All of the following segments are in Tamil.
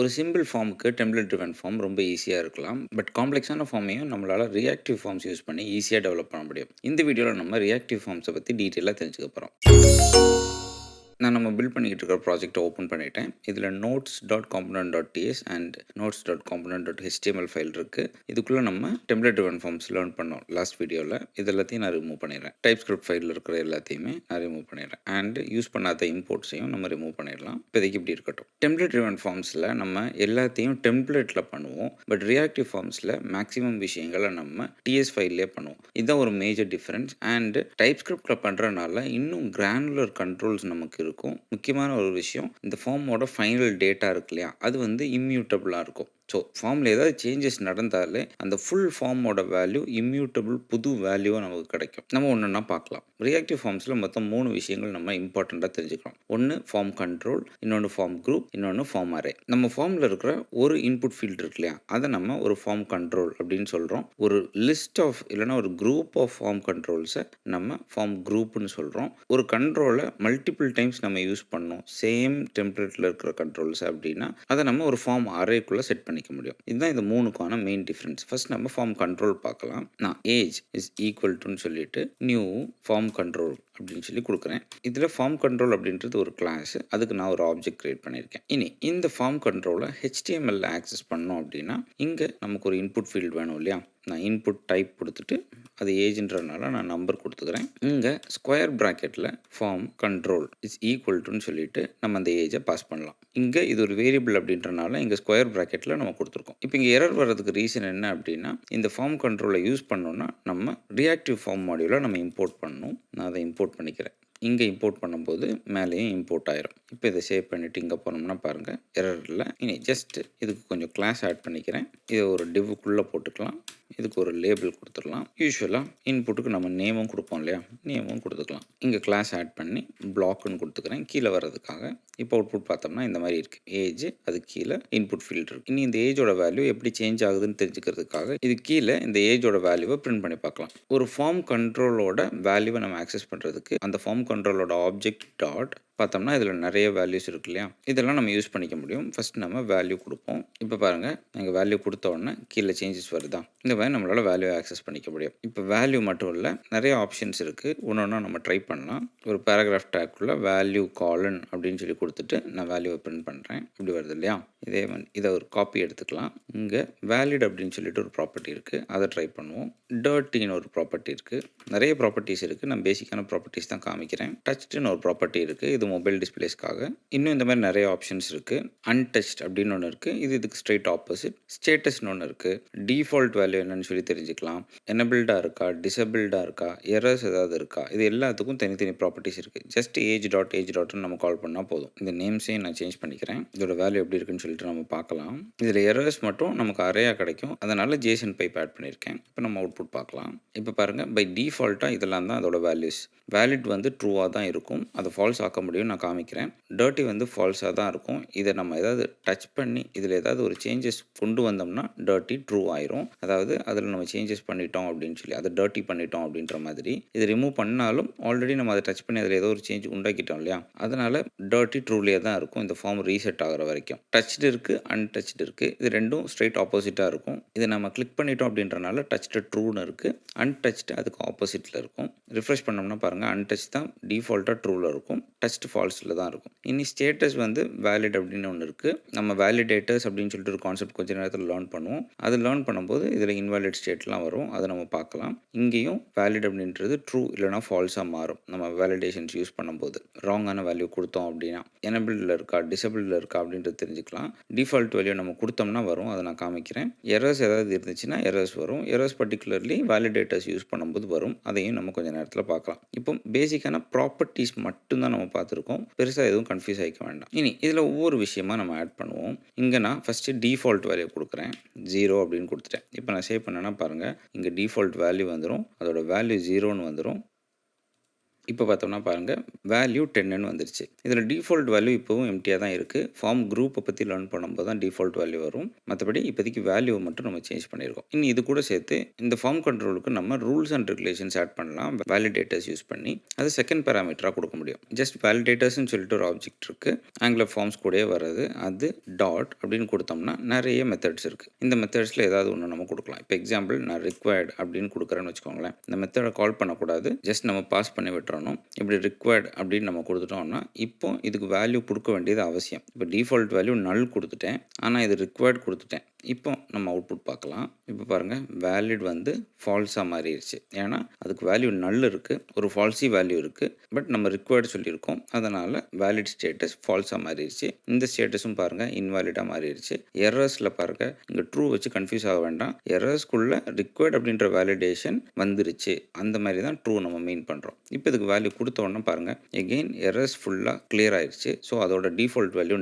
ஒரு சிம்பிள் ஃபார்முக்கு டெம்ப்ளேட் ட்ரிவன் ஃபார்ம் ரொம்ப ஈஸியா இருக்கலாம். பட் காம்ப்ளெக்ஸான ஃபார்மையும் நம்மளால ரியாக்டிவ் ஃபார்ம்ஸ் யூஸ் பண்ணி ஈஸியா டெவலப் பண்ண முடியும். இந்த வீடியோல நம்ம ரியாக்டிவ் ஃபார்ம்ஸ பத்தி டீட்டெயிலா தெரிஞ்சுக்க போறோம். நம்ம பில்ட் பண்ணிக்கிட்டு இருக்கிற ப்ராஜெக்ட்டை ஓப்பன் பண்ணிட்டேன். இதில் notes.component.ts அண்ட் notes.component.html ஃபைல் இருக்குது. இதுக்குள்ளே நம்ம டெம்ப்ளேட் ட்ரிவன் ஃபார்ம்ஸ் லேர்ன் பண்ணோம் லாஸ்ட் வீடியோவில். இது எல்லாத்தையும் நான் ரிமூவ் பண்ணிடுறேன். டைப் ஸ்கிரிப்ட் ஃபைலில் இருக்கிற எல்லாத்தையுமே நான் ரிமூவ் பண்ணிடுறேன். அண்ட் யூஸ் பண்ணாத இம்போர்ட்ஸையும் நம்ம ரிமூவ் பண்ணிடலாம். இப்போதைக்கு இப்படி இருக்கட்டும். டெம்ப்ளேட் ட்ரிவன் ஃபார்ம்ஸில் நம்ம எல்லாத்தையும் டெம்ப்ளேட்டில் பண்ணுவோம். பட் ரியாக்டிவ் ஃபார்ம்ஸில் மேக்ஸிமம் விஷயங்களை நம்ம டிஎஸ் ஃபைல்லே பண்ணுவோம். இதுதான் ஒரு மேஜர் டிஃப்ரென்ஸ். அண்ட் டைப் ஸ்கிரிப்டில் பண்ணுறதுனால இன்னும் கிரானுலர் கண்ட்ரோல்ஸ் நமக்கு இருக்கும். முக்கியமான ஒரு விஷயம், இந்த ஃபார்மோட ஃபைனல் டேட்டா இருக்கு இல்லையா, அது வந்து இம்மியூட்டபிளாக இருக்கும். ஸோ ஃபார்மில் ஏதாவது சேஞ்சஸ் நடந்தாலே அந்த ஃபுல் ஃபார்மோட வேல்யூ இம்மியூட்டபிள் புது வேல்யூவாக நமக்கு கிடைக்கும். நம்ம ஒன்றுன்னா பார்க்கலாம். ரியாக்டிவ் ஃபார்ம்ஸில் மொத்தம் 3 விஷயங்கள் நம்ம இம்பார்ட்டண்ட்டாக தெரிஞ்சுக்கிறோம். ஒன்று ஃபார்ம் கண்ட்ரோல், இன்னொன்று ஃபார்ம் குரூப், இன்னொன்று ஃபார்ம் அரே. நம்ம ஃபார்மில் இருக்கிற ஒரு இன்புட் ஃபீல்டு இருக்கு இல்லையா, அதை நம்ம ஒரு ஃபார்ம் கண்ட்ரோல் அப்படின்னு சொல்கிறோம். ஒரு லிஸ்ட் ஆஃப் இல்லைனா ஒரு குரூப் ஆஃப் ஃபார்ம் கண்ட்ரோல்ஸை நம்ம ஃபார்ம் குரூப்னு சொல்கிறோம். ஒரு கண்ட்ரோலை மல்டிபிள் டைம்ஸ் நம்ம யூஸ் பண்ணோம் சேம் டெம்ப்ளேட்டில் இருக்கிற கண்ட்ரோல்ஸ் அப்படின்னா அதை நம்ம ஒரு ஃபார்ம் அரேக்குள்ளே செட் பண்ணிக்க முடியும். இதுதான் இந்த 3க்கான மெயின் டிஃப்ரென்ஸ். ஃபர்ஸ்ட் நம்ம ஃபார்ம் கண்ட்ரோல் பார்க்கலாம். நான் ஏஜ் இஸ் ஈக்குவல் டுன்னு சொல்லிட்டு நியூ ஃபார்ம் கண்ட்ரோல் அப்படின்னு சொல்லி கொடுக்குறேன். இதில் ஃபார்ம் கண்ட்ரோல் அப்படின்றது ஒரு கிளாஸ். அதுக்கு நான் ஒரு ஆப்ஜெக்ட் கிரியேட் பண்ணியிருக்கேன். இனி இந்த ஃபார்ம் கண்ட்ரோலை HTML ஆக்சஸ் பண்ணோம் அப்படின்னா இங்கே நமக்கு ஒரு இன்புட் ஃபீல்டு வேணும் இல்லையா. நான் இன்புட் டைப் கொடுத்துட்டு அது ஏஜ்ன்றதுனால நான் நம்பர் கொடுத்துக்கிறேன். இங்கே ஸ்கொயர் ப்ராக்கெட்டில் ஃபார்ம் கண்ட்ரோல் இஸ் ஈக்குவல் டுன்னு சொல்லிட்டு நம்ம அந்த ஏஜை பாஸ் பண்ணலாம். இங்கே இது ஒரு வேரியபிள் அப்படின்றனால இங்கே ஸ்கொயர் ப்ராக்கெட்டில் நம்ம கொடுத்துருக்கோம். இப்போ இங்கே எரர் வர்றதுக்கு ரீசன் என்ன அப்படின்னா, இந்த ஃபார்ம் கண்ட்ரோலை யூஸ் பண்ணோன்னா நம்ம ரியாக்டிவ் ஃபார்ம் மாடியூலை நம்ம இம்போர்ட் பண்ணணும். நான் அதை இம்போர்ட் பண்ணிக்கிறேன். இங்கே இம்போர்ட் பண்ணும்போது மேலேயும் இம்போர்ட் ஆயிரும். இப்போ இதை சேவ் பண்ணிவிட்டு இங்கே போனோம்னா பாருங்கள் எரர் இல்லை. இனி ஜஸ்ட் இதுக்கு கொஞ்சம் கிளாஸ் ஆட் பண்ணிக்கிறேன். இதை ஒரு டிவ்வுக்குள்ளே போட்டுக்கலாம். இதுக்கு ஒரு லேபிள் கொடுத்துடலாம். யூஸ்வலாக இன்புட்டுக்கு நம்ம நேமும் கொடுப்போம் இல்லையா, நேமும் கொடுத்துக்கலாம். இங்கே கிளாஸ் ஆட் பண்ணி பிளாக்குன்னு கொடுத்துக்கிறேன் கீழே வர்றதுக்காக. இப்போ அவுட்புட் பார்த்தோம்னா இந்த மாதிரி இருக்குது. ஏஜ் அது கீழே இன்புட் ஃபீல்டு இருக்குது. இனி இந்த ஏஜோட வேல்யூ எப்படி சேஞ்ச் ஆகுதுன்னு தெரிஞ்சுக்கிறதுக்காக இது கீழே இந்த ஏஜோட வேல்யூவை பிரிண்ட் பண்ணி பார்க்கலாம். ஒரு ஃபார்ம் கண்ட்ரோலோட வேல்யூவை நம்ம ஆக்சஸ் பண்ணுறதுக்கு அந்த ஃபார்ம் கண்ட்ரோலோட ஆப்ஜெக்ட் டாட் பார்த்தோம்னா இதில் நிறைய வேல்யூஸ் இருக்கு இல்லையா, இதெல்லாம் நம்ம யூஸ் பண்ணிக்க முடியும். ஃபஸ்ட் நம்ம வேல்யூ கொடுப்போம். இப்போ பாருங்கள் நாங்கள் வேல்யூ கொடுத்த உடனே கீழே சேஞ்சஸ் வருதா, இந்த மாதிரி நம்மளால் வேல்யூ ஆக்சஸ் பண்ணிக்க முடியும். இப்போ வேல்யூ மட்டும் இல்லை, நிறைய ஆப்ஷன்ஸ் இருக்குது. ஒன்று நம்ம ட்ரை பண்ணலாம். ஒரு பேராகிராஃப் டேக்குள்ளே வேல்யூ காலன் அப்படின்னு சொல்லி கொடுத்துட்டு நான் வேல்யூவை பிரிண்ட் பண்ணுறேன். இப்படி வருது இல்லையா, இதை ஒரு காப்பி எடுத்துக்கலாம். இங்கே வேலிட் அப்படின்னு சொல்லிட்டு ஒரு ப்ராப்பர்ட்டி இருக்குது, அதை ட்ரை பண்ணுவோம். டர்ட்டின்னு ஒரு ப்ராப்பர்ட்டி இருக்குது. நிறைய ப்ராப்பர்ட்டிஸ் இருக்குது. நான் பேசிக்கான ப்ராப்பர்ட்டிஸ் தான் காமிக்கிறேன். டச்டுன்னு ஒரு ப்ராப்பர்ட்டி இருக்குது, இது மொபைல் டிஸ்பிளேஸ்க்காக. இன்னும் இந்த மாதிரி நிறைய ஆப்ஷன்ஸ் இருக்குது. அன்டச்ட் அப்படின்னு ஒன்று இருக்குது, இது இதுக்கு ஸ்ட்ரெயிட் ஆப்போசிட். ஸ்டேட்டஸ்னு ஒன்று இருக்குது. டிஃபால்ட் வேல்யூ என்னன்னு சொல்லி தெரிஞ்சுக்கலாம். எனபிள்டாக இருக்கா, டிசபிள்டாக இருக்கா, எரர்ஸ் ஏதாவது இருக்கா, இது எல்லாத்துக்கும் தனித்தனி ப்ராப்பர்ட்டிஸ் இருக்குது. ஜஸ்ட் ஏஜ் டாட்னு நம்ம கால் பண்ணால் போதும். இந்த நேம்ஸையும் நான் சேஞ்ச் பண்ணிக்கிறேன். இதோட வேல்யூ எப்படி இருக்குன்னு சொல்லிட்டு நம்ம பார்க்கலாம். இதில் எரர்ஸ் மட்டும் நமக்கு அறையாக கிடைக்கும், அதனால் ஜேசன் பைப் ஆட் பண்ணியிருக்கேன். இப்போ நம்ம அவுட்புட் பார்க்கலாம். இப்போ பாருங்கள் பை டிஃபால்ட்டாக இதெல்லாம் தான் அதோட வேல்யூஸ். வேலிட் வந்து ட்ரூவாக தான் இருக்கும், அதை ஃபால்ஸ் ஆக்க முடியும். நான் காமிக்கிறேன். டர்ட்டி வந்து ஃபால்ஸாக தான் இருக்கும். இதை நம்ம ஏதாவது டச் பண்ணி இதில் ஏதாவது ஒரு சேஞ்சஸ் கொண்டு வந்தோம்னா டர்ட்டி ட்ரூ ஆயிரும். அதாவது அதில் நம்ம சேஞ்சஸ் பண்ணிட்டோம் அப்படின்னு சொல்லி அதை டர்ட்டி பண்ணிட்டோம் அப்படின்ற மாதிரி. இதை ரிமூவ் பண்ணாலும் ஆல்ரெடி நம்ம அதை டச் பண்ணி அதில் ஏதோ ஒரு சேஞ்ச் உண்டாக்கிட்டோம் இல்லையா, அதனால் டர்ட்டி ட்ரூலியே தான் இருக்கும் இந்த ஃபார்ம் ரீசெட் ஆகிற வரைக்கும். டச்டு இருக்குது, அன்டச்டு இருக்குது. இது ரெண்டும் ஸ்ட்ரெயிட் ஆப்போசிட்டாக இருக்கும். இதை நம்ம கிளிக் பண்ணிட்டோம் அப்படின்றனால டச்டு ட்ரூன்னு இருக்குது, அன்டச்டு அதுக்கு ஆப்போசிட்டில் இருக்கும். ரிஃப்ரெஷ் பண்ணோம்னா பாருங்கள் அன்டச் தான் டிஃபால்ட்டாக ட்ரூவில் இருக்கும், டச்டு ஃபால்ஸில் தான் இருக்கும். இனி ஸ்டேட்டஸ் வந்து வேலிட் அப்படின்னு ஒன்று இருக்குது. நம்ம வேலிடேட்டர்ஸ் அப்படின்னு சொல்லிட்டு ஒரு கான்செப்ட் கொஞ்சம் நேரத்தில் லேர்ன் பண்ணுவோம். அது லேர்ன் பண்ணும்போது இதில் இன்வாலிட் ஸ்டேட்லாம் வரும், அதை நம்ம பார்க்கலாம். இங்கேயும் வேலிட் அப்படின்றது ட்ரூ இல்லைனா ஃபால்ஸாக மாறும். நம்ம வேலிடேஷன்ஸ் யூஸ் பண்ணும்போது ராங்கான வேல்யூ கொடுத்தோம் அப்படின்னா எனபிளில் இருக்கா டிசபிளில் இருக்கா அப்படின்றது தெரிஞ்சுக்கலாம். டிஃபால்ட் வேல்யூ நம்ம கொடுத்தோம்னா வரும், அதை நான் காமிக்கிறேன். எரர்ஸ் ஏதாவது இருந்துச்சுன்னா எரர்ஸ் வரும். எரர்ஸ் பர்டிகுலர்லி வேலிடேட்டர்ஸ் யூஸ் பண்ணும்போது வரும், அதையும் நம்ம கொஞ்சம் நேரத்தில் பார்க்கலாம். இப்போ பேசிக்கான ப்ராப்பர்ட்டிஸ் மட்டும்தான் நம்ம பார்த்துருக்கோம், பெருசாக எதுவும் கன்ஃபியூஸ் ஆகிக்க வேண்டாம். இனி இதில் ஒவ்வொரு விஷயமா நம்ம ஆட் பண்ணுவோம். இங்கே நான் ஃபஸ்ட்டு டிஃபால்ட் வேல்யூ கொடுக்குறேன், 0 அப்படின்னு கொடுத்துட்டேன். இப்போ நான் சேவ் பண்ணேன்னா பாருங்கள் இங்கே டிஃபால்ட் வேல்யூ வந்துடும், அதோட வேல்யூ 0ன்னு வந்துடும். இப்போ பார்த்தோம்னா பாருங்கள், வேல்யூ 10ன்னு வந்துருச்சு. இதில் டிஃபால்ட் வேல்யூ இப்போவும் எம்ப்டியாக தான் இருக்குது. ஃபார்ம் குரூப்பை பற்றி லேர்ன் பண்ணும்போது தான் டிஃபால்ட் வேல்யூ வரும். மற்றபடி இப்போதைக்கு வேல்யூவை மட்டும் நம்ம சேஞ்ச் பண்ணியிருக்கோம். இனி இது கூட சேர்த்து இந்த ஃபார்ம் கண்ட்ரோலுக்கு நம்ம ரூல்ஸ் அண்ட் ரெகுலேஷன்ஸ் ஆட் பண்ணலாம். வேலிடேட்டர்ஸ் யூஸ் பண்ணி அது செகண்ட் பேராமீட்டராக கொடுக்க முடியும். ஜஸ்ட் வேலிடேட்டர்ஸ்னு சொல்லிட்டு ஒரு ஆப்ஜெக்ட் இருக்குது. ஆங்குலர் ஃபார்ம்ஸ் கூடயே வர்றது. அது டாட் அப்படின்னு கொடுத்தோம்னா நிறைய மெத்தட்ஸ் இருக்குது. இந்த மெத்தட்ஸில் ஏதாவது ஒன்று நம்ம கொடுக்கலாம். இப்போ எக்ஸாம்பிள் நான் ரிக்வயர்ட் அப்படின்னு கொடுக்குறேன்னு வச்சுக்கோங்களேன். இந்த மெத்தடை கால் பண்ணக்கூடாது. ஜஸ்ட் நம்ம பாஸ் பண்ணி விட்டுறணும். இப்படி ரிக்வயர்ட் அப்படின்னு நம்ம கொடுத்துட்டோம்னா இப்போ இதுக்கு வேல்யூ கொடுக்க வேண்டியது அவசியம். இப்போ டிஃபால்ட் வேல்யூ நல் கொடுத்துட்டேன். ஆனால் இது ரிக்வயர்ட் கொடுத்துட்டேன். இப்போ நம்ம அவுட்புட் பார்க்கலாம். இப்போ பாருங்கள், வேலிட் வந்து ஃபால்ஸாக மாறிடுச்சு. ஏன்னா அதுக்கு வேல்யூ நல் இருக்குது, ஒரு ஃபால்ஸி வேல்யூ இருக்குது. பட் நம்ம ரிக்வயர்டு சொல்லியிருக்கோம், அதனால் வேலிட் ஸ்டேட்டஸ் ஃபால்ஸாக மாறிடுச்சு. இந்த ஸ்டேட்டஸும் பாருங்கள் இன்வாலிடாக மாறிடுச்சு. எரர்ஸில் பாருங்கள், இங்கே ட்ரூ வச்சு கன்ஃபியூஸ் ஆக வேண்டாம். எரர்ஸ்குள்ளே ரிக்வயர்ட் அப்படின்ற வேலிடேஷன் வந்துருச்சு. அந்த மாதிரி தான் ட்ரூ நம்ம மீன் பண்ணுறோம். இப்போ இதுக்கு வேல்யூ கொடுத்தோன்னா பாருங்கள், எகெயின் எரர்ஸ் ஃபுல்லாக கிளியர் ஆயிடுச்சு. ஸோ அதோட டிஃபால்ட் வேல்யூ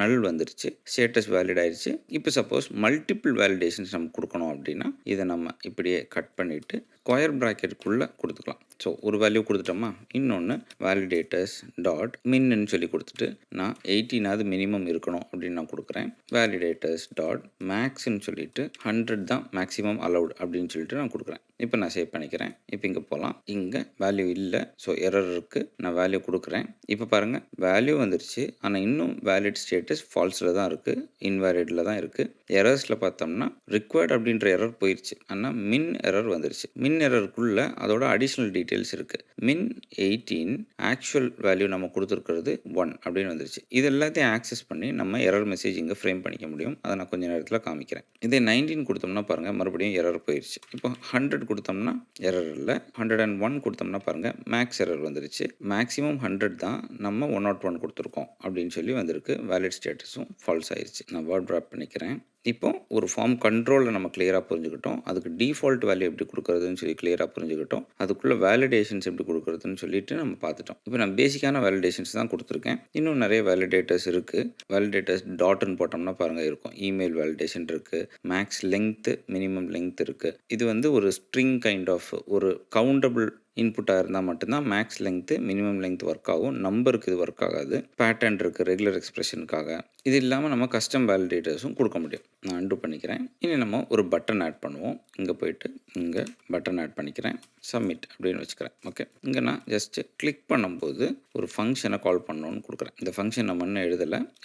நல் வந்துருச்சு. ஸ்டேட்டஸ் வேலிட் ஆயிடுச்சு. இப்போ சப்போஸ் மல்டிபிள் வேலிடேஷன்ஸ் நம்ம கொடுக்கணும் அப்படின்னா இதை நம்ம இப்படியே கட் பண்ணிவிட்டு ஸ்கொயர் ப்ராக்கெட்டுக்குள்ளே கொடுத்துக்கலாம். ஸோ ஒரு வேல்யூ கொடுத்துட்டோமா, இன்னொன்று வேலிடேட்டர்ஸ் டாட் மின்னு சொல்லி கொடுத்துட்டு நான் 18ஆவது மினிமம் இருக்கணும் அப்படின்னு நான் கொடுக்குறேன். வேலிடேட்டர்ஸ் டாட் மேக்ஸ்ன்னு சொல்லிட்டு 100 தான் மேக்ஸிமம் அலவுட் அப்படின்னு சொல்லிட்டு நான் கொடுக்குறேன். இப்போ நான் சேவ் பண்ணிக்கிறேன். இப்போ இங்கே போகலாம். இங்கே வேல்யூ இல்லை, ஸோ எரர் இருக்குது. நான் வேல்யூ கொடுக்குறேன். இப்போ பாருங்கள் வேல்யூ வந்துருச்சு, ஆனால் இன்னும் வேலிட் ஸ்டேட்டஸ் ஃபால்ஸில் தான் இருக்குது, இன்வேலிடில் தான் இருக்குது. எரர்ஸில் பார்த்தோம்னா ரிக்வயர்ட் அப்படின்ற எரர் போயிடுச்சு, ஆனால் மின் எரர் வந்துருச்சு. மின் எரருக்குள்ளே அதோட அடிஷ்னல் டீட்டெயில்ஸ் இருக்குது. மின் 18, ஆக்சுவல் வேல்யூ நம்ம கொடுத்துருக்கிறது 1 அப்படின்னு வந்துருச்சு. இது எல்லாத்தையும் ஆக்சஸ் பண்ணி நம்ம எரர் மெசேஜ் இங்கே ஃப்ரேம் பண்ணிக்க முடியும். அதை நான் கொஞ்சம் நேரத்தில் காமிக்கிறேன். இதே 19 கொடுத்தோம்னா பாருங்கள் மறுபடியும் எரர் போயிடுச்சு. இப்போ 100 கொடுத்தோம்னா எரர் இல்லை. 101 கொடுத்தோம்னா பாருங்கள் மேக்ஸ் எரர் வந்துருச்சு. மேக்ஸிமம் 100 தான், நம்ம 101 கொடுத்துருக்கோம் அப்படின்னு சொல்லி வந்திருக்கு. வேலிட் ஸ்டேட்டஸும் ஃபால்ஸ் ஆயிடுச்சு. நான் வேர்ட் ட்ராப் பண்ணிக்கிறேன். இப்போ ஒரு ஃபார்ம் கண்ட்ரோலில் நம்ம கிளியராக புரிஞ்சுக்கிட்டோம். அதுக்கு டிஃபால்ட் வேல்யூ எப்படி கொடுக்குறதுன்னு சொல்லி கிளியராக புரிஞ்சுக்கிட்டோம். அதுக்குள்ளே வேலிடேஷன்ஸ் எப்படி கொடுக்குறதுன்னு சொல்லிட்டு நம்ம பார்த்துட்டோம். இப்போ நான் பேசிக்கான வேலிடேஷன்ஸ் தான் கொடுத்துருக்கேன். இன்னும் நிறைய வேலிடேட்டர்ஸ் இருக்குது. வேலிடேட்டர்ஸ் டாட்னு போட்டோம்னா பாருங்கள் இருக்கும். இமெயில் வேலிடேஷன் இருக்குது. மேக்ஸ் லெங்க்த்து, மினிமம் லெங்க்த் இருக்குது. இது வந்து ஒரு ஸ்ட்ரிங் கைண்ட் ஆஃப் ஒரு கவுண்டபிள் இன்புட்டாக இருந்தால் மட்டும்தான் max length minimum length work ஆகும். நம்பருக்கு இது ஒர்க் ஆகாது. பேட்டர்ன் இருக்குது ரெகுலர் எக்ஸ்பிரஷனுக்காக. இது இல்லாமல் நம்ம கஸ்டம் வேலிடேட்டர்ஸும் கொடுக்க முடியும். நான் அன்டூ பண்ணிக்கிறேன். இனி நம்ம ஒரு பட்டன் ஆட் பண்ணுவோம். இங்கே போயிட்டு இங்கே பட்டன் ஆட் பண்ணிக்கிறேன். சப்மிட் அப்படின்னு வச்சுக்கிறேன். ஓகே, இங்கே நான் ஜஸ்ட்டு கிளிக் பண்ணும்போது ஒரு ஃபங்க்ஷனை கால் பண்ணணும்னு கொடுக்குறேன். இந்த ஃபங்க்ஷன் நம்ம இன்னும்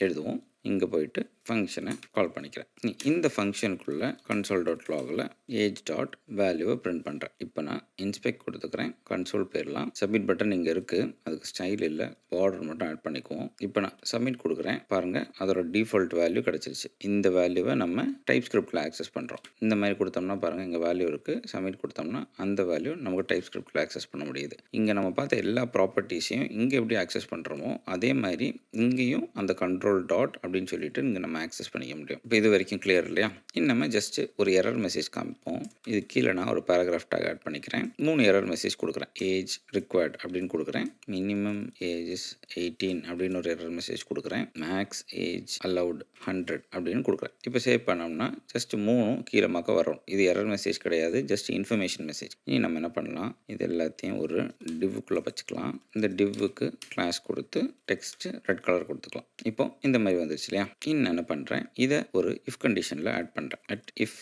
எழுதுவோம். இங்கே போயிட்டு ஃபங்க்ஷனை கால் பண்ணிக்கிறேன். இந்த ஃபங்க்ஷனுக்குள்ளே console.logல ஏஜ் டாட் வேல்யூவை பிரிண்ட் பண்ணுறேன். இப்போ நான் இன்ஸ்பெக்ட் கொடுத்துக்கிறேன். கன்சோல் போயிடலாம். சப்மிட் பட்டன் இங்கே இருக்குது. அதுக்கு ஸ்டைல் இல்லை, பார்டர் மட்டும் ஆட் பண்ணிக்குவோம். இப்போ நான் சப்மிட் கொடுக்குறேன். பாருங்கள் அதோட டிஃபால்ட் வேல்யூ கிடச்சிருச்சு. இந்த வேல்யூவை நம்ம டைப் ஸ்கிரிப்டில் ஆக்சஸ் பண்ணுறோம். இந்த மாதிரி கொடுத்தோம்னா பாருங்கள் இங்கே வேல்யூ இருக்குது. சப்மிட் கொடுத்தோம்னா அந்த வேல்யூ நமக்கு டைப் ஸ்கிரிப்டில் ஆக்சஸ் பண்ண முடியுது. இங்கே நம்ம பார்த்த எல்லா ப்ராப்பர்ட்டிஸையும் இங்கே எப்படி ஆக்சஸ் பண்ணுறோமோ அதே மாதிரி இங்கேயும் அந்த கண்ட்ரோல் டாட் அப்படின்னு சொல்லிட்டு இங்கே நம்ம ஆக்சஸ் பண்ணிக்க முடியும். இப்போ இது வரைக்கும் கிளியர் இல்லையா? நம்ம ஜஸ்ட் ஒரு எரர் மெசேஜ் காமிப்போம். இது கீழே நான் ஒரு பேராகிராஃப் டாக் ஆட் பண்ணிக்கிறேன். 3 எரர் மெசேஜ் கொடுக்குறேன். ஏஜ் ரிக்வயர்ட் அப்படின்னு கொடுக்குறேன். மினிமம் ஏஜ் இஸ் 18 அப்படின்னு ஒரு எரர் மெசேஜ் கொடுக்குறேன். மேக்ஸ் ஏஜ் அலவுட் 100 அப்படின்னு கொடுக்குறேன். இப்போ சேவ் பண்ணோம்னா ஜஸ்ட் 3 கீழே மாக்க வரும். இது எரர் மெசேஜ் கிடையாது, ஜஸ்ட் இன்ஃபர்மேஷன் மெசேஜ். இனி நம்ம என்ன பண்ணலாம், இது எல்லாத்தையும் ஒரு டிவ்வுக்குள்ளே வச்சுக்கலாம். இந்த டிவ்வுக்கு கிளாஸ் கொடுத்து டெக்ஸ்ட் ரெட் கலர் கொடுத்துக்கலாம். இப்போ இந்த மாதிரி வந்துருச்சு இல்லையா? இன்னும் என்ன பண்ணுறேன், இதை ஒரு இஃப் கண்டிஷனில் ஆட் பண்ணுறேன். இஃப்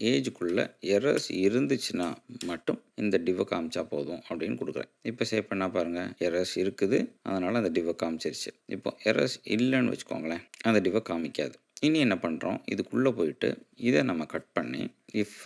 ஏஜுக்குள்ளே எரர்ஸ் இருந்துச்சுன்னா மட்டும் இந்த டிவ்வை காமிச்சா போதும் அப்படின்னு கொடுக்குறேன். இப்போ சேவ் பண்ணால் பாருங்கள் எரர்ஸ் இருக்குது, அதனால் அந்த டிவ்வை காமிச்சிருச்சு. இப்போ எரர்ஸ் இல்லைன்னு வச்சுக்கோங்களேன், அந்த டிவ்வை காமிக்காது. இனி என்ன பண்ணுறோம், இதுக்குள்ளே போயிட்டு இதை நம்ம கட் பண்ணி இஃப்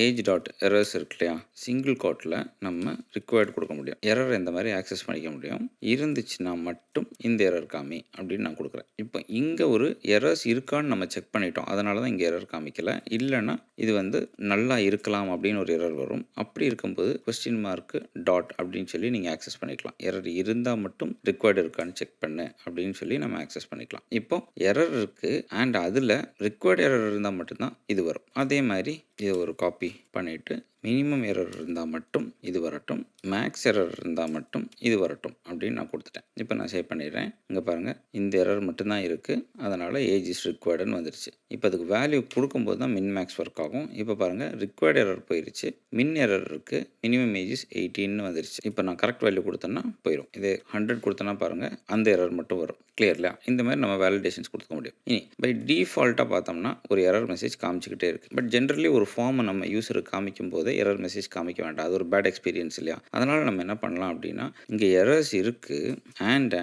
ஏஜ் டாட் எரர்ஸ் இருக்கு இல்லையா, சிங்கிள் கோட்டில் நம்ம ரிக்வயர்ட் கொடுக்க முடியும். எரர் இந்த மாதிரி ஆக்சஸ் பண்ணிக்க முடியும். இருந்துச்சுன்னா மட்டும் இந்த எரர் காமி அப்படின்னு நான் கொடுக்குறேன். இப்போ இங்கே ஒரு எரர்ஸ் இருக்கான்னு நம்ம செக் பண்ணிட்டோம், அதனால தான் இங்கே எரர் காமிக்கலை. இல்லைன்னா இது வந்து நல்லா இருக்கலாம் அப்படின்னு ஒரு எரர் வரும். அப்படி இருக்கும்போது கொஸ்டின் மார்க்கு டாட் அப்படின்னு சொல்லி நீங்கள் ஆக்சஸ் பண்ணிக்கலாம். எரர் இருந்தால் மட்டும் ரிக்வயர்டு இருக்கான்னு செக் பண்ணு அப்படின்னு சொல்லி நம்ம ஆக்சஸ் பண்ணிக்கலாம். இப்போ எரர் இருக்குது அண்ட் அதில் ரிக்வயர்டு எரர் இருந்தால் மட்டும்தான் இது வரும். அதே மாதிரி இதை ஒரு காப்பி பண்ணிவிட்டு மினிமம் எரர் இருந்தால் மட்டும் இது வரட்டும், மேக்ஸ் எரர் இருந்தால் மட்டும் இது வரட்டும் அப்படின்னு நான் கொடுத்துட்டேன். இப்போ நான் சேவ் பண்ணிடுறேன். இங்கே பாருங்கள், இந்த எரர் மட்டும்தான் இருக்குது, அதனால் ஏஜ் இஸ் ரிக்வயர்டுன்னு வந்துருச்சு. இப்போ அதுக்கு வேல்யூ கொடுக்கும்போது தான் மின் மேக்ஸ் ஒர்க் ஆகும். இப்போ பாருங்கள், ரிக்வயர்டு எரர் போயிடுச்சு, மின் எரர் இருக்குது, மினிமம் ஏஜ் இஸ் 18 வந்துருச்சு. இப்போ நான் கரெக்ட் வேல்யூ கொடுத்தேன்னா போயிடும். இது 100 கொடுத்தேன்னா பாருங்கள், அந்த எரர் மட்டும் வரும். கிளியர்லையா? இந்த மாதிரி நம்ம வேலிடேஷன்ஸ் கொடுக்க முடியும். இனி பை டிஃபால்ட்டாக பார்த்தோம்னா ஒரு எரர் மெசேஜ் காமிச்சிக்கிட்டே இருக்குது. பட் ஜென்ரலி ஒரு ஃபார்மை நம்ம யூஸருக்கு காமிக்கும் போது எரர் மெசேஜ் காமிக்க வேண்டாம். அது ஒரு பேட் எக்ஸ்பீரியன்ஸ் இல்லையா? அதனால் நம்ம என்ன பண்ணலாம் அப்படின்னா, இங்கே எரர்ஸ் இருக்குது, அண்ட்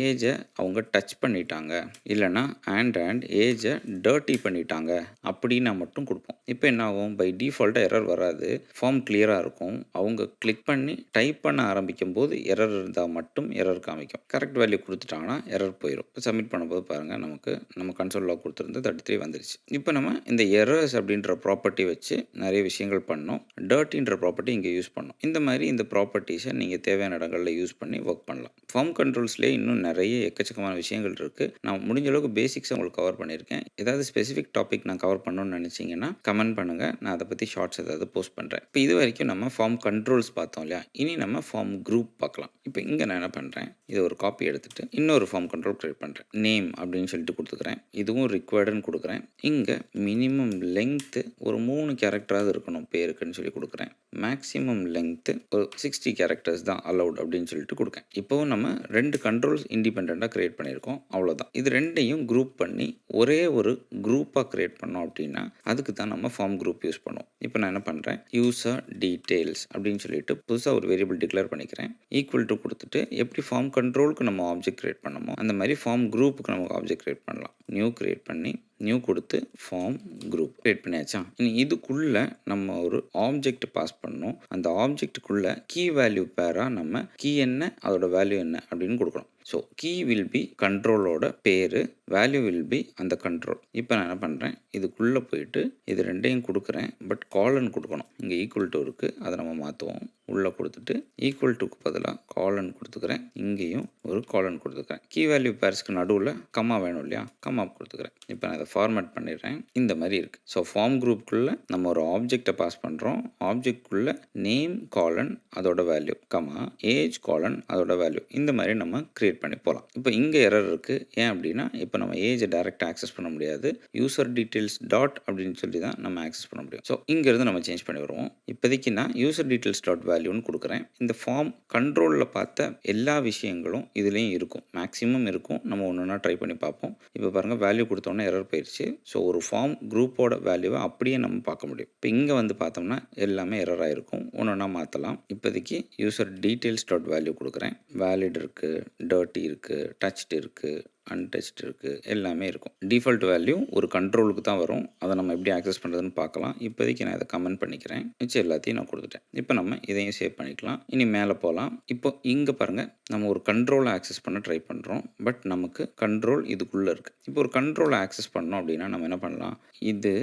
ஏஜை அவங்க டச் பண்ணிட்டாங்க, இல்லைனா அண்ட் ஏஜை டர்ட்டி பண்ணிட்டாங்க அப்படின்னா மட்டும் கொடுப்போம். இப்போ என்ன ஆகும்? பை டிஃபால்ட்டாக எரர் வராது, ஃபார்ம் கிளியராக இருக்கும். அவங்க கிளிக் பண்ணி டைப் பண்ண ஆரம்பிக்கும் போது எரர் இருந்தால் மட்டும் எரர் காமிக்கும். கரெக்ட் வேல்யூ கொடுத்துட்டாங்கன்னா எரர் போயிடும். இப்போ சப்மிட் பண்ணும்போது பாருங்கள், நமக்கு நம்ம கன்சோல் லாக் கொடுத்துருந்து 33 வந்துருச்சு. இப்போ நம்ம இந்த எரர்ஸ் அப்படின்ற ப்ராப்பர்ட்டி வச்சு நிறைய விஷயங்கள் பண்ணோம். டர்ட்டின்ற ப்ராப்பர்ட்டி இங்கே யூஸ் பண்ணோம். இந்த மாதிரி இந்த ப்ராப்பர்ட்டிஸை நீங்கள் தேவையான இடங்களில் யூஸ் பண்ணி ஒர்க் பண்ணலாம். ஃபார்ம் கண்ட்ரோல்ஸ்லேயே இன்னும் நிறைய எக்கச்சக்கமான விஷயங்கள் இருக்குது. நான் முடிஞ்ச அளவுக்கு பேசிக்ஸை உங்களுக்கு கவர் பண்ணியிருக்கேன். ஏதாவது ஸ்பெசிஃபிக் டாபிக் நான் கவர் பண்ணணும்னு நினச்சிங்கன்னா கமெண்ட் பண்ணுங்கள், நான் அதை பற்றி ஷார்ட்ஸ் ஏதாவது போஸ்ட் பண்ணுறேன். இப்போ இது வரைக்கும் நம்ம ஃபார்ம் கண்ட்ரோல்ஸ் பார்த்தோம் இல்லையா? இனி நம்ம ஃபார்ம் குரூப் பார்க்கலாம். இப்போ இங்கே நான் என்ன பண்ணுறேன், இதை ஒரு காப்பி எடுத்துகிட்டு இன்னொரு ஃபார்ம் கண்ட்ரோல் க்ரியேட் பண்ணுறேன். நேம் அப்படின்னு சொல்லிட்டு கொடுத்துக்கிறேன். இதுவும் ரிக்வயர்டுன்னு கொடுக்குறேன். இங்கே மினிமம் லெங்க்த்து ஒரு 3 கேரக்டராவது இருக்கணும் பேருக்குன்னு சொல்லி கொடுக்குறேன். மேக்ஸிமம் லெங்க்த்து ஒரு 60 கேரக்டர்ஸ் தான் அலவுட் அப்படின்னு சொல்லிட்டு கொடுக்கேன். இப்போவும் நம்ம 2 கண்ட்ரோல்ஸ் இண்டிபெண்ட்டாக க்ரியேட் பண்ணியிருக்கோம். அவ்வளோதான். இது ரெண்டையும் குரூப் பண்ணி ஒரே ஒரு குரூப்பாக க்ரியேட் பண்ணோம் அப்படின்னா அதுக்கு தான் நம்ம ஃபார்ம் குரூப் யூஸ் பண்ணுவோம். இப்போ நான் என்ன பண்ணுறேன், யூசர் டீட்டெயில்ஸ் அப்படின்னு சொல்லிட்டு புதுசாக ஒரு வேரியபிள் டிக்ளேர் பண்ணிக்கிறேன். ஈக்குவல் டு கொடுத்துட்டு எப்படி ஃபார்ம் கண்ட்ரோலுக்கு நம்ம ஆப்ஜெக்ட் க்ரியேட் பண்ணமோ அந்த மாதிரி ஃபார்ம் குரூப்புக்கு நமக்கு ஆப்ஜெக்ட் க்ரியேட் பண்ணலாம். நியூ க்ரியேட் பண்ணி நியூ கொடுத்து ஃபார்ம் குரூப் க்ரியேட் பண்ணியாச்சா? இனி இதுக்குள்ளே நம்ம ஒரு ஆப்ஜெக்ட் பாஸ் பண்ணணும். அந்த ஆப்ஜெக்ட்டுக்குள்ளே கீ வேல்யூ பேராக நம்ம கீ என்ன, அதோட வேல்யூ என்ன அப்படின்னு கொடுக்கணும். ஸோ கீ வில் பி கண்ட்ரோலோட பேர், வேல்யூ வில் பி அந்த கண்ட்ரோல். இப்போ நான் என்ன பண்ணுறேன், இதுக்குள்ளே போயிட்டு இது ரெண்டையும் கொடுக்குறேன். பட் காலன் கொடுக்கணும். இங்கே ஈக்குவல் டு இருக்குது, அதை நம்ம மாற்றுவோம். உள்ளே கொடுத்துட்டு ஈக்குவல் டுக்கு பதிலாக காலன் கொடுத்துக்கிறேன். இங்கேயும் ஒரு காலன் கொடுத்துக்கிறேன். கீ வேல்யூ பேர்ஸ்க்கு நடுவில் கம்மா வேணும் இல்லையா? கம்மா கொடுத்துக்கிறேன். இப்போ நான் இதை ஃபார்மேட் பண்ணிடுறேன். இந்த மாதிரி இருக்குது. ஸோ ஃபார்ம் குரூப்புக்குள்ளே நம்ம ஒரு ஆப்ஜெக்டை பாஸ் பண்ணுறோம். ஆப்ஜெக்ட்குள்ளே நேம் காலன் அதோட வேல்யூ, கம்மா ஏஜ் காலன் அதோட வேல்யூ, இந்த மாதிரி நம்ம கிரியேட் பண்ணி போகலாம். இப்போ இங்கே எரர் இருக்குது. ஏன் அப்படின்னா இப்போ நம்ம ஏஜை டைரெக்டாக ஆக்சஸ் பண்ண முடியாது. யூசர் டீட்டெயில்ஸ் டாட் அப்படின்னு சொல்லி தான் நம்ம ஆக்சஸ் பண்ண முடியும். ஸோ இங்கேருந்து நம்ம சேஞ்ச் பண்ணி வருவோம். இப்போதைக்கு நான் யூசர் டீட்டெயில்ஸ் டாட் வேல்யூன்னு கொடுக்குறேன். இந்த ஃபார்ம் கண்ட்ரோலில் பார்த்த எல்லா விஷயங்களும் இதுலேயும் இருக்கும். மேக்ஸிமம் இருக்கும். நம்ம ஒன்று ஒன்றா ட்ரை பண்ணி பார்ப்போம். இப்போ பாருங்கள், வேல்யூ கொடுத்தோன்னே எரர் போயிடுச்சு. ஸோ ஒரு ஃபார்ம் குரூப்போட வேல்யூவை அப்படியே நம்ம பார்க்க முடியும். இப்போ இங்கே வந்து பார்த்தோம்னா எல்லாமே எரர் ஆகிருக்கும். ஒன்று ஒன்றா மாற்றலாம். இப்போதைக்கு யூசர் டீட்டெயில்ஸ் டாட் வேல்யூ கொடுக்குறேன். வேலிட் இருக்குது, டர்ட்டி இருக்குது, டச்டு இருக்குது, அன்டச்ட் இருக்குது, எல்லாமே இருக்கும். டிஃபால்ட் வேல்யூ ஒரு கண்ட்ரோலுக்கு தான் வரும். அதை நம்ம எப்படி ஆக்சஸ் பண்ணுறதுன்னு பார்க்கலாம். இப்போதைக்கு நான் இதை கமெண்ட் பண்ணிக்கிறேன். மிச்சம் எல்லாத்தையும் நான் கொடுத்துட்டேன். இப்போ நம்ம இதையும் சேவ் பண்ணிக்கலாம். இனி மேலே போகலாம். இப்போ இங்கே பாருங்கள், நம்ம ஒரு கண்ட்ரோலை ஆக்சஸ் பண்ண ட்ரை பண்ணுறோம். பட் நமக்கு கண்ட்ரோல் இதுக்குள்ளே இருக்குது. இப்போ ஒரு கண்ட்ரோலை ஆக்சஸ் பண்ணோம் அப்படின்னா நம்ம என்ன பண்ணலாம், இது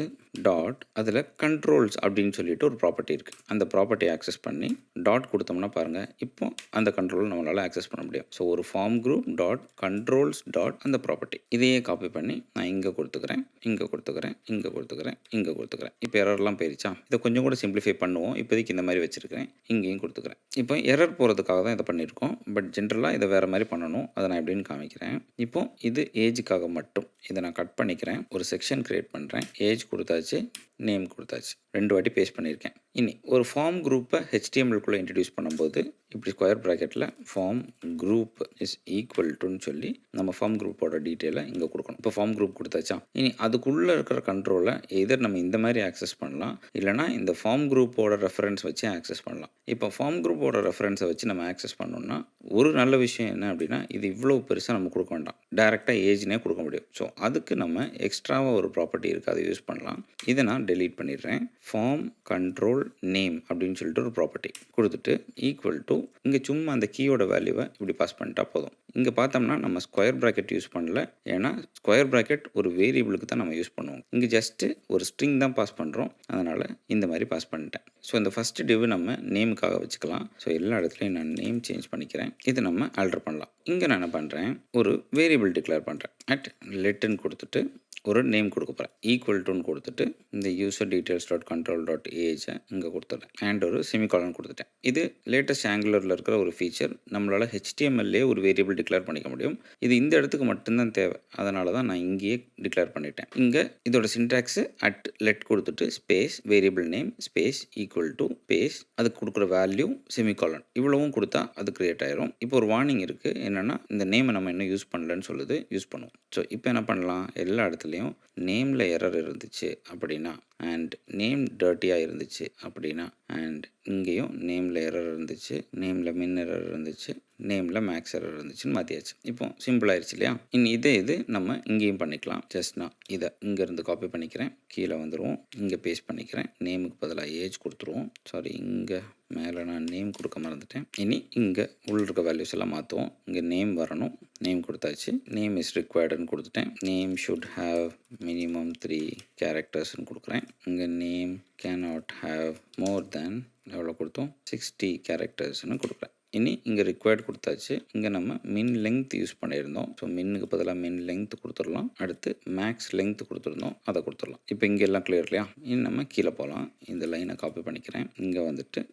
டாட் அதில் கண்ட்ரோல்ஸ் அப்படின்னு சொல்லிட்டு ஒரு ப்ராப்பர்ட்டி இருக்குது. அந்த ப்ராப்பர்ட்டியை ஆக்சஸ் பண்ணி டாட் கொடுத்தோம்னா பாருங்கள், இப்போ அந்த கண்ட்ரோல் நம்மளால் ஆக்சஸ் பண்ண முடியும். ஸோ ஒரு form group dot controls dot அந்த ப்ராப்பர்ட்டி இதையே காப்பி பண்ணி நான் இங்கே கொடுத்துக்கிறேன், இங்கே கொடுத்துக்கிறேன், இங்கே கொடுத்துக்கிறேன், இங்கே கொடுத்துக்கிறேன். இப்போ எரர்லாம் போயிருச்சா? இதை கொஞ்சம் கூட சிம்பிளிஃபை பண்ணுவோம். இப்போதைக்கு இந்த மாதிரி வச்சுருக்கிறேன். இங்கேயும் கொடுத்துக்கிறேன். இப்போ எரர் போகிறதுக்காக தான் இதை பண்ணியிருக்கோம். பட் ஜென்ரலாக இதை வேறு மாதிரி பண்ணணும். அதை நான் எப்படின்னு காமிக்கிறேன். இப்போ இது ஏஜுக்காக மட்டும் இதை நான் கட் பண்ணிக்கிறேன். ஒரு செக்ஷன் க்ரியேட் பண்ணுறேன். ஏஜ் கொடுத்தாச்சு, நேம் கொடுத்தாச்சு, 2 வாட்டி பேஸ்ட் பண்ணியிருக்கேன். இனி ஒரு ஃபார்ம் குரூப்பை HTML-குள்ளே இன்ட்ரடியூஸ் பண்ணும்போது இப்படி ஸ்கொயர் ப்ராக்கெட்டில் ஃபார்ம் குரூப் இஸ் ஈக்குவல் டுன்னு சொல்லி நம்ம ஃபார்ம் குரூப்போட டீட்டெயிலை இங்கே கொடுக்கணும். இப்போ ஃபார்ம் குரூப் கொடுத்தாச்சா? இனி அதுக்குள்ளே இருக்கிற கண்ட்ரோலை எதர் நம்ம இந்த மாதிரி ஆக்சஸ் பண்ணலாம், இல்லைனா இந்த ஃபார்ம் குரூப்போட ரெஃபரன்ஸ் வச்சு ஆக்சஸ் பண்ணலாம். இப்போ ஃபார்ம் குரூப்போட ரெஃபரன்ஸை வச்சு நம்ம ஆக்சஸ் பண்ணோம்னா ஒரு நல்ல விஷயம் என்ன அப்படின்னா, இது இவ்வளோ பெருசாக நம்ம கொடுக்க வேண்டாம். டைரெக்டாக ஏஜ்னே கொடுக்க முடியும். ஸோ அதுக்கு நம்ம எக்ஸ்ட்ராவாக ஒரு ப்ராப்பர்ட்டி இருக்குது, அதை யூஸ் பண்ணலாம். இதை நான் டெலீட் பண்ணிடுறேன். ஃபார்ம் கண்ட்ரோல் நேம் அப்படின்னு சொல்லிட்டு ஒரு ப்ராப்பர்ட்டி கொடுத்துட்டு ஈக்குவல் டு இங்கே சும்மா அந்த கீயோட வேல்யூவை இப்படி பாஸ் பண்ணிட்டா போதும். இங்கே பார்த்தோம்னா நம்ம ஸ்கொயர் ப்ராக்கெட் யூஸ் பண்ணல. ஏன்னா ஸ்கொயர் ப்ராக்கெட் ஒரு வேரியபிளுக்கு தான் நம்ம யூஸ் பண்ணுவோம். இங்கே ஜஸ்ட்டு ஒரு ஸ்ட்ரிங் தான் பாஸ் பண்ணுறோம். அதனால் இந்த மாதிரி பாஸ் பண்ணிட்டேன். ஸோ இந்த ஃபஸ்ட்டு டிவ் நம்ம நேமுக்காக வச்சுக்கலாம். ஸோ எல்லா இடத்துலையும் நான் நேம் சேஞ்ச் பண்ணிக்கிறேன். இது நம்ம ஆல்டர் பண்ணலாம். இங்கே நான் என்ன பண்ணுறேன், ஒரு வேரியபிள் டிக்ளேர் பண்ணுறேன். லெட்டுன்னு கொடுத்துட்டு ஒரு நேம் கொடுக்க போகிறேன். ஈக்குவல் டுன்னு கொடுத்துட்டு இந்த user details dot control dot ஏஜை இங்கே கொடுத்துட்றேன். அண்ட் ஒரு செமிகாலன் கொடுத்துட்டேன். இது லேட்டஸ்ட் ஆங்குலரில் இருக்கிற ஒரு ஃபீச்சர். நம்மளால் ஹெச்டிஎம்எல்லே ஒரு வேரியபிள் டிக்ளேர் பண்ணிக்க முடியும். இது இந்த இடத்துக்கு மட்டும்தான் தேவை. அதனால தான் நான் இங்கேயே டிக்ளேர் பண்ணிட்டேன். இங்கே இதோட சின்டாக்ஸு let கொடுத்துட்டு space variable name space equal to space அதுக்கு கொடுக்குற வேல்யூ செமிகாலன் இவ்வளவும் கொடுத்தா அது கிரியேட் ஆயிரும். இப்போ ஒரு வார்னிங் இருக்குது. என்னென்னா இந்த நேமை நம்ம இன்னும் யூஸ் பண்ணலன்னு சொல்லுது. யூஸ் பண்ணுவோம். ஸோ இப்போ என்ன பண்ணலாம், எல்லா இடத்துலையும் நேமில் எரர் இருந்துச்சு அப்படின்னா அண்ட் நேம் டர்ட்டியாக இருந்துச்சு அப்படின்னா அண்ட் இங்கேயும் நேமில் எரர் இருந்துச்சு, நேமில் மின் எரர் இருந்துச்சு, நேமில் மேக்ஸ் எரர் இருந்துச்சுன்னு மாற்றியாச்சு. இப்போ சிம்பிள் ஆயிடுச்சு இல்லையா? இது நம்ம இங்கேயும் பண்ணிக்கலாம். ஜஸ்ட் நான் இதை இங்கேருந்து காப்பி பண்ணிக்கிறேன், கீழே வந்துடுவோம், இங்கே பேஸ்ட் பண்ணிக்கிறேன், நேமுக்கு பதிலாக ஏஜ் கொடுத்துருவோம். சாரி, இங்கே மேலே நான் நேம் கொடுக்க மறந்துட்டேன். இங்கே உள்ள இருக்க வேல்யூஸ் எல்லாம் மாற்றுவோம். இங்கே நேம் வரணும், நேம் கொடுத்தாச்சு. நேம் இஸ் ரிக்வயர்டுன்னு கொடுத்துட்டேன். நேம் ஷுட் ஹாவ் மினிமம் 3 கேரக்டர்ஸ்ன்னு கொடுக்குறேன். இங்கே நேம் கேனாட் ஹாவ் மோர் தேன் எவ்வளோ கொடுத்தோம், 60 கேரக்டர்ஸ்னு கொடுக்குறேன். இங்கே ரிக்வயர்ட் கொடுத்தாச்சு. இங்கே நம்ம மின் லெங்த் யூஸ் பண்ணியிருந்தோம். ஸோ மின்னுக்கு பதிலாக மின் லெங்த் கொடுத்துடலாம். அடுத்து மேக்ஸ் லெங்த் கொடுத்துருந்தோம், அதை கொடுத்துடலாம். இப்போ இங்கே எல்லாம் கிளியர் இல்லையா? நம்ம கீழே போகலாம். இந்த லைனை காப்பி பண்ணிக்கிறேன். இங்கே வந்துட்டு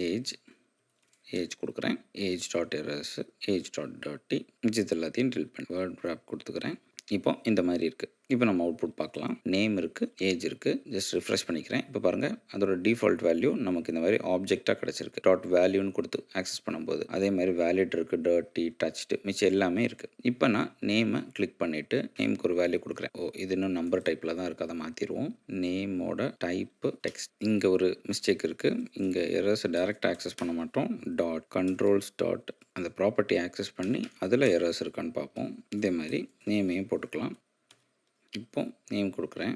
ஏஜ் கொடுக்குறேன். Age dot errors, age dot dirty, மிச்சத்து எல்லாத்தையும் டிலீட் பண்ணி வேர்ட் ட்ராப் கொடுத்துக்கிறேன். இப்போ இந்த மாதிரி இருக்குது. இப்போ நம்ம அவுட்புட் பார்க்கலாம். நேம் இருக்குது, ஏஜ் இருக்குது. ஜஸ்ட் ரிஃப்ரெஷ் பண்ணிக்கிறேன். இப்போ பாருங்கள், அதோட டிஃபால்ட் வேல்யூ நமக்கு இந்த மாதிரி ஆப்ஜெக்டாக கிடச்சிருக்கு. டாட் வேல்யூன்னு கொடுத்து ஆக்சஸ் பண்ணும்போது அதே மாதிரி வேலிட் இருக்குது, டர்ட்டி, டச்டு, மிச்சம் எல்லாமே இருக்குது. இப்போ நான் நேமை கிளிக் பண்ணிவிட்டு நேமுக்கு ஒரு வேல்யூ கொடுக்குறேன். இது இன்னும் நம்பர் டைப்பில் தான் இருக்குது, அதை மாற்றிடுவோம். நேமோட டைப்பு டெக்ஸ்ட். இங்கே ஒரு மிஸ்டேக் இருக்குது. இங்கே எரர்ஸை டைரெக்டாக ஆக்சஸ் பண்ண மாட்டோம். டாட் கண்ட்ரோல்ஸ் டாட் அந்த ப்ராப்பர்ட்டி ஆக்சஸ் பண்ணி அதில் எரர்ஸ் இருக்கான்னு பார்ப்போம். இதே மாதிரி நேமையும் போட்டுக்கலாம். இப்போ நேம் கொடுக்குறேன்.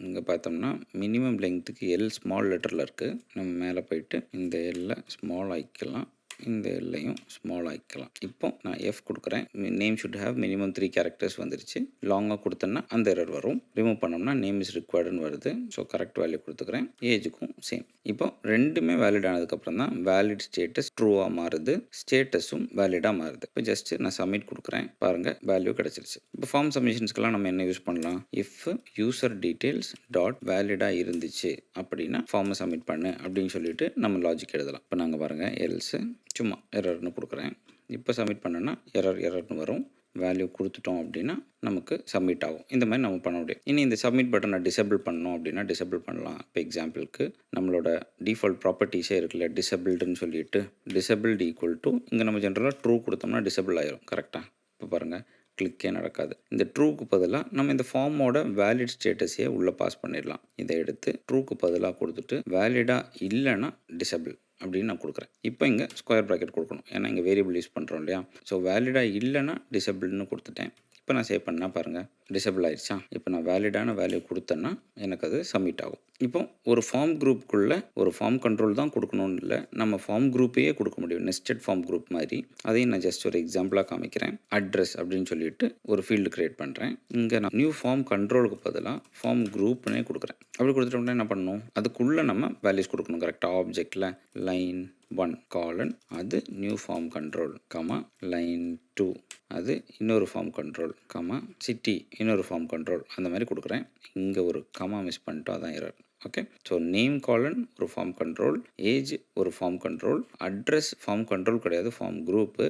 இங்கே பார்த்தோம்னா மினிமம் லெங்க்த்துக்கு எல் ஸ்மால் லெட்டரில் இருக்குது. நம்ம மேலே போயிட்டு இந்த எல்லை ஸ்மால் ஆக்கிக்கலாம், இந்த எல்லையும் ஸ்மால் ஆக்கிக்கலாம். இப்போ நான் எஃப் கொடுக்குறேன். Name should have minimum 3 characters வந்துருச்சு. லாங்காக கொடுத்தோன்னா அந்த எரர் வரும். ரிமூவ் பண்ணோம்னா நேம் இஸ் ரிக்வயர்டுன்னு வருது. ஸோ கரெக்ட் வேல்யூ கொடுத்துக்கிறேன். ஏஜுக்கும் சேம். இப்போ ரெண்டுமே வேலிட் ஆனதுக்கப்புறம் தான் வேலிட் ஸ்டேட்டஸ் ட்ரூவாக மாறுது, ஸ்டேட்டஸும் வேலிடாக மாறுது. இப்போ ஜஸ்ட் நான் சப்மிட் கொடுக்குறேன். பாருங்கள், வேல்யூ கிடச்சிருச்சு. இப்போ ஃபார்ம் சப்மிஷன்ஸ்க்கெல்லாம் நம்ம என்ன யூஸ் பண்ணலாம்? இஃப் யூசர் டீட்டெயில்ஸ் டாட் வேலிடாக இருந்துச்சு அப்படின்னா ஃபார்மை சப்மிட் பண்ணு அப்படின்னு சொல்லிட்டு நம்ம லாஜிக் எழுதலாம். இப்போ நாங்கள் பாருங்கள், எல்ஸு சும்மா எரர்னு கொடுக்குறேன். இப்போ சப்மிட் பண்ணோன்னா எரர்னு வரும். வேல்யூ கொடுத்துட்டோம் அப்படின்னா நமக்கு சப்மிட் ஆகும். இந்த மாதிரி நம்ம பண்ண முடியும். இந்த சப்மிட் பட்டனை டிசேபிள் பண்ணோம் அப்படின்னா டிசேபிள் பண்ணலாம். இப்போ எக்ஸாம்பிளுக்கு நம்மளோட டிஃபால்ட் ப்ராப்பர்ட்டிஸே இருக்குல்ல, டிசேபிள்டுன்னு சொல்லிட்டு டிசேபிள்டு ஈக்குவல் டு இங்கே நம்ம ஜென்ரலாக ட்ரூ கொடுத்தோம்னா டிசேபிள் ஆயிரும். கரெக்டாக? இப்போ பாருங்கள், கிளிக்கே நடக்காது. இந்த ட்ரூக்கு பதிலாக நம்ம இந்த ஃபார்மோட வேலிட் ஸ்டேட்டஸையே உள்ளே பாஸ் பண்ணிடலாம். இதை எடுத்து ட்ரூக்கு பதிலாக கொடுத்துட்டு வேலிடாக இல்லைன்னா டிசேபிள் அப்படின்னு நான் கொடுக்குறேன். இப்போ இங்கே ஸ்கொயர் ப்ராக்கெட் கொடுக்கணும், ஏன்னா இங்கே வேரியபிள் யூஸ் பண்ணுறோம் இல்லையா? ஸோ வேலிடாக இல்லைன்னா டிசேபிள்னு கொடுத்துட்டேன். இப்போ நான் சேவ் பண்ணால் பாருங்கள், டிசேபிள் ஆயிடுச்சா? இப்போ நான் வேலிடான வேல்யூ கொடுத்தேன்னா எனக்கு அது சப்மிட் ஆகும். இப்போ ஒரு ஃபார்ம் குரூப்புக்குள்ளே ஒரு ஃபார்ம் கண்ட்ரோல் தான் கொடுக்கணும்னு இல்லை, நம்ம ஃபார்ம் குரூப்பையே கொடுக்க முடியும். நெஸ்டட் ஃபார்ம் குரூப் மாதிரி. அதையும் நான் ஜஸ்ட் ஒரு எக்ஸாம்பிளாக காமிக்கிறேன். அட்ரஸ் அப்படின்னு சொல்லிட்டு ஒரு ஃபீல்டு க்ரியேட் பண்ணுறேன். இங்கே நான் நியூ ஃபார்ம் கண்ட்ரோலுக்கு பதிலாக ஃபார்ம் குரூப்னே கொடுக்குறேன். அப்படி கொடுத்துட்டோம்னா என்ன பண்ணணும்? அதுக்குள்ளே நம்ம வேல்யூஸ் கொடுக்கணும். கரெக்டாக ஆப்ஜெக்டில் லைன் 1 காலன் அது new form control, comma line 2 அது இன்னொரு ஃபார்ம் கண்ட்ரோல், கமா சிட்டி இன்னொரு ஃபார்ம் கண்ட்ரோல், அந்த மாதிரி கொடுக்குறேன். இங்கே ஒரு கமா மிஸ் பண்ணிட்டோம், அதான் error. Okay, so name colon ஒரு ஃபார்ம் கண்ட்ரோல், ஏஜ் ஒரு form control, address form control கிடையாது, ஃபார்ம் குரூப்பு.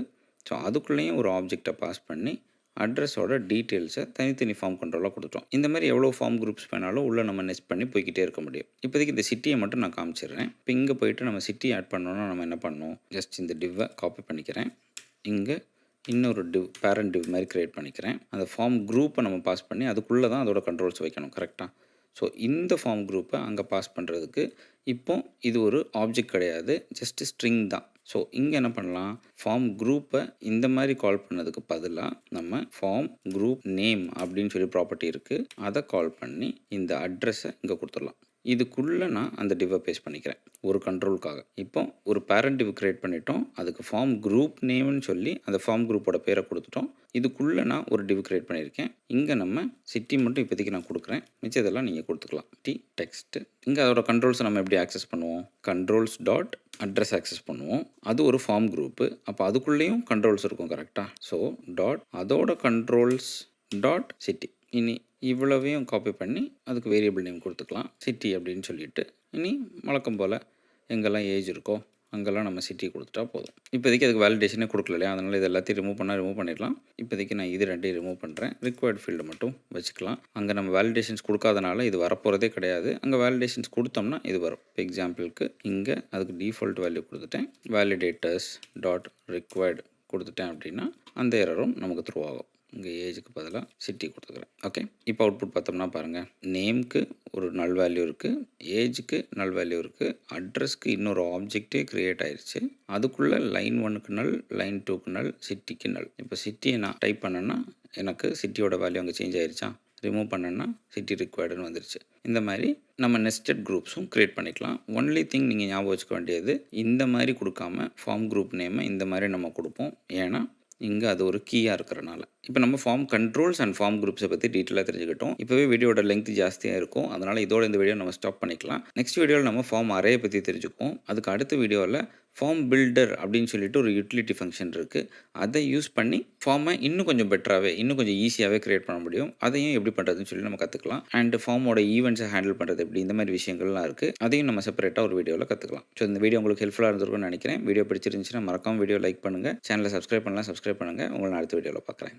ஸோ அதுக்குள்ளேயும் ஒரு ஆப்ஜெக்டை பாஸ் பண்ணி அட்ரஸோட டீட்டெயில்ஸை தனித்தனி ஃபார்ம் கண்ட்ரோலாக கொடுத்துட்டோம். இந்த மாதிரி எவ்வளோ ஃபார்ம் குரூப்ஸ் வேணாலும் உள்ளே நம்ம நெஸ்ட் பண்ணி போய்கிட்டே இருக்க முடியும். இப்போதைக்கு இந்த சிட்டியை மட்டும் நான் காமிச்சிடுறேன். இப்போ இங்கே போயிட்டு நம்ம சிட்டி ஆட் பண்ணோன்னா நம்ம என்ன பண்ணணும்? ஜஸ்ட் இந்த டிவ்வை காப்பி பண்ணிக்கிறேன். இங்கே இன்னொரு பேரண்ட் டிவ் மாதிரி க்ரியேட் பண்ணிக்கிறேன். அந்த ஃபார்ம் குரூப்பை நம்ம பாஸ் பண்ணி அதுக்குள்ளே தான் அதோட கண்ட்ரோல்ஸ் வைக்கணும். கரெக்டாக? ஸோ இந்த ஃபார்ம் குரூப்பை அங்கே பாஸ் பண்ணுறதுக்கு இப்போ இது ஒரு ஆப்ஜெக்ட் கிடையாது, ஜஸ்ட் ஸ்ட்ரிங் தான். ஸோ இங்கே என்ன பண்ணலாம்? ஃபார்ம் குரூப்பை இந்த மாதிரி கால் பண்ணதுக்கு பதிலாக நம்ம ஃபார்ம் குரூப் நேம் அப்படின்னு சொல்லி ப்ராப்பர்ட்டி இருக்குது, அதை கால் பண்ணி இந்த அட்ரஸை இங்கே கொடுத்துடலாம். இதுக்குள்ளே நான் அந்த டிவ்வை பேஸ்ட் பண்ணிக்கிறேன் ஒரு கண்ட்ரோலுக்காக. இப்போ ஒரு பேரண்ட் டிவ் க்ரியேட் பண்ணிட்டோம், அதுக்கு ஃபார்ம் குரூப் நேம்னு சொல்லி அந்த ஃபார்ம் குரூப்போட பேரை கொடுத்துட்டோம். இதுக்குள்ளே நான் ஒரு டிவ் க்ரியேட் பண்ணியிருக்கேன். இங்கே நம்ம சிட்டி மட்டும் இப்போதைக்கு நான் கொடுக்குறேன், மிச்சதெல்லாம் நீங்கள் கொடுத்துக்கலாம். டெக்ஸ்ட்டு இங்கே அதோட கண்ட்ரோல்ஸை நம்ம எப்படி ஆக்சஸ் பண்ணுவோம்? கண்ட்ரோல்ஸ் டாட் அட்ரஸ் ஆக்சஸ் பண்ணுவோம். அது ஒரு ஃபார்ம் குரூப்பு, அப்போ அதுக்குள்ளேயும் கண்ட்ரோல்ஸ் இருக்கும். கரெக்டாக? ஸோ டாட் அதோட கண்ட்ரோல்ஸ் டாட் சிட்டி. இவ்வளவையும் காப்பி பண்ணி அதுக்கு வேரியபிள் நேம் கொடுத்துக்கலாம். சிட்டி அப்படின்னு சொல்லிட்டு இனி வழக்கம் போல் எங்கெல்லாம் ஏஜ் இருக்கோ அங்கெல்லாம் நம்ம சிட்டி கொடுத்துட்டா போதும். இப்போதைக்கு அதுக்கு வேலிடேஷனே கொடுக்கல இல்லையா, அதனால் இது எல்லாத்தையும் ரிமூவ் பண்ணிடலாம். இப்போதைக்கு நான் இது ரெண்டையும் ரிமூவ் பண்ணுறேன். ரிக்வயர்ட் ஃபீல்டு மட்டும் வச்சுக்கலாம். அங்கே நம்ம வேலிடேஷன்ஸ் கொடுக்காதனால இது வரப்போகிறதே கிடையாது. அங்கே வேலிடேஷன்ஸ் கொடுத்தோம்னா இது வரும். இப்போ எக்ஸாம்பிளுக்கு இங்கே அதுக்கு டிஃபால்ட் வேல்யூ கொடுத்துட்டேன். வேலிடேட்டர்ஸ் டாட் ரிக்வயர்டு கொடுத்துட்டேன் அப்படின்னா அந்த எரரும் நமக்கு த்ரூ ஆகும். இங்கே ஏஜுக்கு பதிலாக சிட்டி கொடுத்துக்கிறேன். ஓகே, இப்போ அவுட்புட் பார்த்தோம்னா பாருங்கள், நேம்க்கு ஒரு நல் வேல்யூ இருக்குது, ஏஜுக்கு நல் வேல்யூ இருக்குது, அட்ரஸ்க்கு இன்னொரு ஆப்ஜெக்டே க்ரியேட் ஆயிடுச்சு. அதுக்குள்ளே லைன் 1க்கு நல், லைன் 2க்கு நல், சிட்டிக்கு நல். இப்போ சிட்டியை நான் டைப் பண்ணேன்னா எனக்கு சிட்டியோட வேல்யூ அங்கே சேஞ்ச் ஆயிடுச்சா, ரிமூவ் பண்ணேன்னா சிட்டி ரிக்வயர்டுன்னு வந்துருச்சு. இந்த மாதிரி நம்ம நெஸ்டட் குரூப்ஸும் க்ரியேட் பண்ணிக்கலாம். ஒன்லி திங் நீங்கள் ஞாபகம் வச்சுக்க வேண்டியது, இந்த மாதிரி கொடுக்காம ஃபார்ம் குரூப் நேமை இந்த மாதிரி நம்ம கொடுப்போம். ஏன்னா இங்கே அது ஒரு கீயாக இருக்கிறனால. இப்போ நம்ம ஃபார்ம் கண்ட்ரோல்ஸ் அண்ட் ஃபார்ம் குரூப்ஸை பற்றி டீட்டெயிலாக தெரிஞ்சுக்கிட்டோம். இப்போவே வீடியோட லெங்க் ஜாஸ்தியாக இருக்கும், அதனால் இதோட இந்த வீடியோ நம்ம ஸ்டாப் பண்ணிக்கலாம். நெக்ஸ்ட் வீடியோவில் நம்ம ஃபார்ம் அரேயை பற்றி தெரிஞ்சுக்குவோம். அதுக்கு அடுத்த வீடியோவில் ஃபார்ம் பில்டர் அப்படின்னு சொல்லிட்டு ஒரு யூட்டிலிட்டி ஃபங்க்ஷன் இருக்குது. அதை யூஸ் பண்ணி ஃபார்மை இன்னும் கொஞ்சம் பெட்டராகவே, இன்னும் கொஞ்சம் ஈஸியாகவே க்ரியேட் பண்ண முடியும். அதையும் எப்படி பண்ணுறதுன்னு சொல்லி நம்ம கற்றுக்கலாம். அண்ட் ஃபார்மோட ஈவெண்ட்ஸை ஹேண்டில் பண்ணுறது எப்படி, இந்த மாதிரி விஷயங்கள்லாம் இருக்குது. அதையும் நம்ம செப்பரேட்டாக ஒரு வீடியோவில் கற்றுக்கலாம். ஸோ இந்த வீடியோ உங்களுக்கு ஹெல்ப்ஃபுல்லாக இருந்திருக்கும்னு நினைக்கிறேன். வீடியோ பிடிச்சிருந்துச்சுன்னா மறக்காம வீடியோ லைக் பண்ணுங்கள், சேனலை சப்ஸ்கிரைப் பண்ணுங்கள். உங்களை நான் அடுத்த வீடியோவில் பார்க்குறேன்.